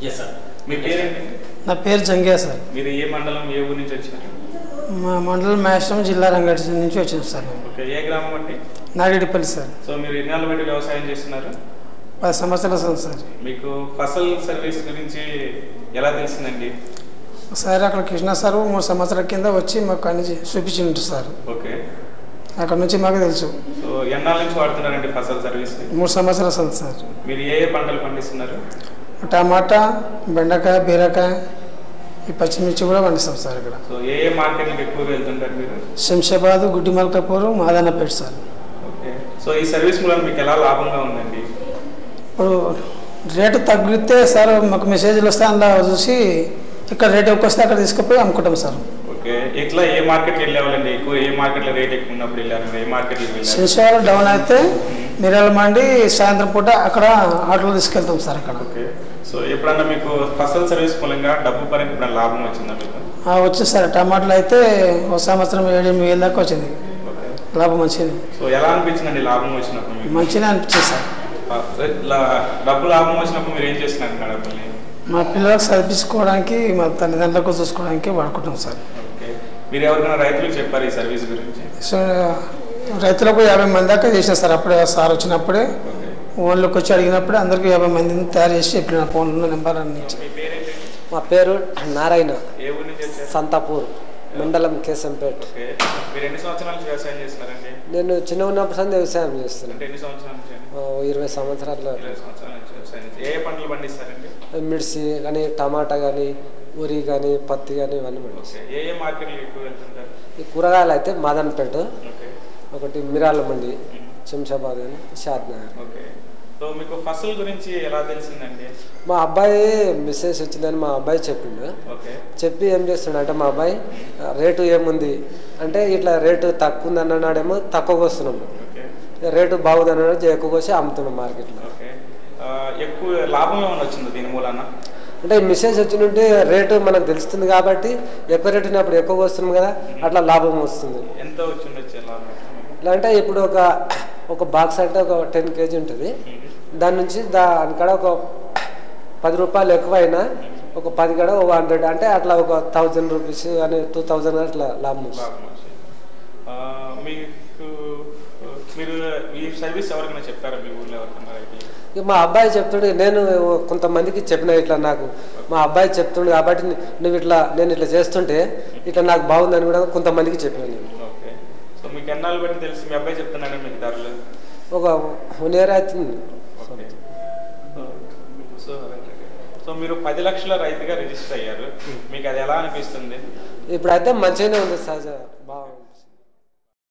Yes sir. మీ పేరేంటి? నా పేరు జంగ్యా సార్. మీరు ఏ మండలం, ఏ ఊరు నుంచి వచ్చారు? మా మండలం మేషం, జిల్లా రంగారెడ్డి నుంచి వచ్చాను సార్. ఓకే. ఏ గ్రామం అండి? నాగేడిపల్లి సార్. సో మీరు ఎన్ని ఏళ్ళ బట్టి వ్యవసాయం చేస్తున్నారు? 10 సంవత్సరాలు సార్. మీకు ఫసల్ సర్వీస్ గురించి ఎలా తెలిసిందండి? సార్ అక్కడ కృష్ణ సార్ 3 సంవత్సరాల కింద వచ్చి మాకు అన్ని చూపించిండు సార్. ఓకే. అక్కడ నుంచి మాకు తెలుసు. సో ఎన్నాళ్ళ నుంచి వాడుతున్నారండి ఫసల్ సర్వీస్? 3 సంవత్సరాలు సార్. మీరు ఏ ఏ పంటలు పండిస్తున్నారు? టమాటా, బెండకాయ, బీరకాయ, ఈ పచ్చిమిర్చి కూడా పండిస్తాం సార్ ఇక్కడ. సో ఏ ఏ మార్కెట్లకు ఎక్కువగా వెళ్తుంటారు మీరు? శంషాబాద్, గుడ్డి మల్కాపూర్, మాదానపేట సార్. ఓకే. సో ఈ సర్వీస్ మూలం మీకు ఎలా లాభంగా ఉందండి? ఇప్పుడు రేటు తగ్గితే సార్ మాకు మెసేజ్లు వస్తే అందులో చూసి ఇక్కడ రేట్ ఎక్కువ వస్తే అక్కడ తీసుకుపోయి అమ్ముకుంటాం సార్. ఓకే. ఇట్లా ఏ మార్కెట్కి వెళ్ళేవాళ్ళండి? ఎక్కువ ఏ మార్కెట్లో రేట్ ఎక్కువ ఉన్నప్పుడు వెళ్ళారు? ఏ మార్కెట్కి వెళ్ళారు? శంషాబాద్ డౌన్ అయితే మిరాల మండి సాయంత్రం పూట అక్కడ ఆటోలో తీసుకెళ్తాం సార్ అక్కడ. ఓకే. సో ఎప్పుడన్నా మీకు ఫసల్ సర్వీస్ మూలంగా డబ్బు పరంగా ఎప్పుడన్నా లాభం వచ్చిందా మీకు? వచ్చింది సార్. టమాటాలు అయితే ఒక సంవత్సరం 7-8 దాకా వచ్చింది. లాభం మంచిది. సో ఎలా అనిపించిందండి లాభం వచ్చినప్పుడు మీకు? మంచిగా అనిపించింది సార్. డబ్బు లాభం వచ్చినప్పుడు మీరు ఏం చేస్తున్నారు డబ్బుల్ని? మా పిల్లలకు చదివించుకోవడానికి, మా తల్లిదండ్రులకు చూసుకోవడానికి వాడుకుంటాం సార్. ఓకే. మీరు ఎవరికైనా రైతులకు చెప్పారు ఈ సర్వీస్ గురించి? సో రైతులకు 50 మంది దాకా చేసిన సార్. అప్పుడే సార్ వచ్చినప్పుడే ఓన్లోకి వచ్చి అడిగినప్పుడే అందరికీ 50 మందిని తయారు చేసి చెప్పిన ఫోన్లో నెంబర్ అన్ని. మా పేరు నారాయణ, ఏ ఊరి నుంచి వచ్చారు? సంతాపూర్ మండలం, కేశంపేట. మీరు ఎన్ని సంవత్సరాల నుంచి వ్యవసాయం చేస్తున్నారండి? నేను చిన్న ఉన్నప్పుడు వ్యవసాయం చేస్తున్నాను. ఎన్ని సంవత్సరాల నుంచి? 20 సంవత్సరాలు. 20 సంవత్సరాల నుంచి వ్యవసాయం. ఏ పంటలు పండిస్తారండి? మిర్చి కానీ, టమాటా కానీ, వరి కానీ, పత్తి కానీ ఇవన్నీ పండిస్తాను. ఏ ఏ మార్కెట్లు ఎక్కువ వెళ్తుంటారు? ఈ కూరగాయలు అయితే మాదన్పేట, ఒకటి మిరాల మండి, శంషాబాద్ అని, షాద్నగర్. ఓకే. సో మీకు ఫసల్ గురించి ఎలా తెలిసిందండి? మా అబ్బాయి మెసేజ్ వచ్చిందని మా అబ్బాయి చెప్పిండు. చెప్పి ఏం చేస్తుండ అంటే మా అబ్బాయి రేటు ఏముంది అంటే ఇట్లా రేటు తక్కువ ఉంది అన్నాడేమో తక్కువగా వస్తున్నాము, రేటు బాగుంది అన్నాడు ఎక్కువగా వచ్చి అమ్ముతున్నాం మార్కెట్లో. ఎక్కువ లాభం ఏమైనా వచ్చింది దీని మూలన? అంటే మెసేజ్ వచ్చిందంటే రేటు మనకు తెలుస్తుంది కాబట్టి ఎక్కువ రేటు ఉన్నప్పుడు ఎక్కువగా వస్తున్నాం కదా, అట్లా లాభం వస్తుంది. ఎంత వచ్చిండొచ్చు లాభం? ఇట్లా అంటే ఇప్పుడు ఒక బాక్స్ అంటే ఒక 10 kg ఉంటుంది. దాని నుంచి దానికాడ ఒక 10 రూపాయలు ఎక్కువైనా ఒక 10 కాడ 100 అంటే అట్లా ఒక 1000 రూపీస్ అని 2000 అట్లా లాభం వస్తుంది. మీరు ఈ సర్వీస్ ఎవరికైనా చెప్పారా మీ ఊళ్ళో ఎవరికైనా? మా అబ్బాయి చెప్తుండే, నేను కొంతమందికి చెప్పిన ఇట్లా నాకు మా అబ్బాయి చెప్తుండే కాబట్టి నేను ఇట్లా చేస్తుంటే ఇట్లా నాకు బాగుందని కూడా కొంతమందికి చెప్పిన నేను. ఓకే. సో మీకు ఎన్నాళ్ళు బట్టి తెలిసి మీ అబ్బాయి చెప్తున్నాడు మీకు ధరలు? ఒక 1 year అవుతుంది. సో మీరు 10 లక్షల రైతుగా రిజిస్టర్ అయ్యారు, మీకు అది ఎలా అనిపిస్తుంది? ఇప్పుడైతే మంచిగానే ఉంది సహజ బాగా.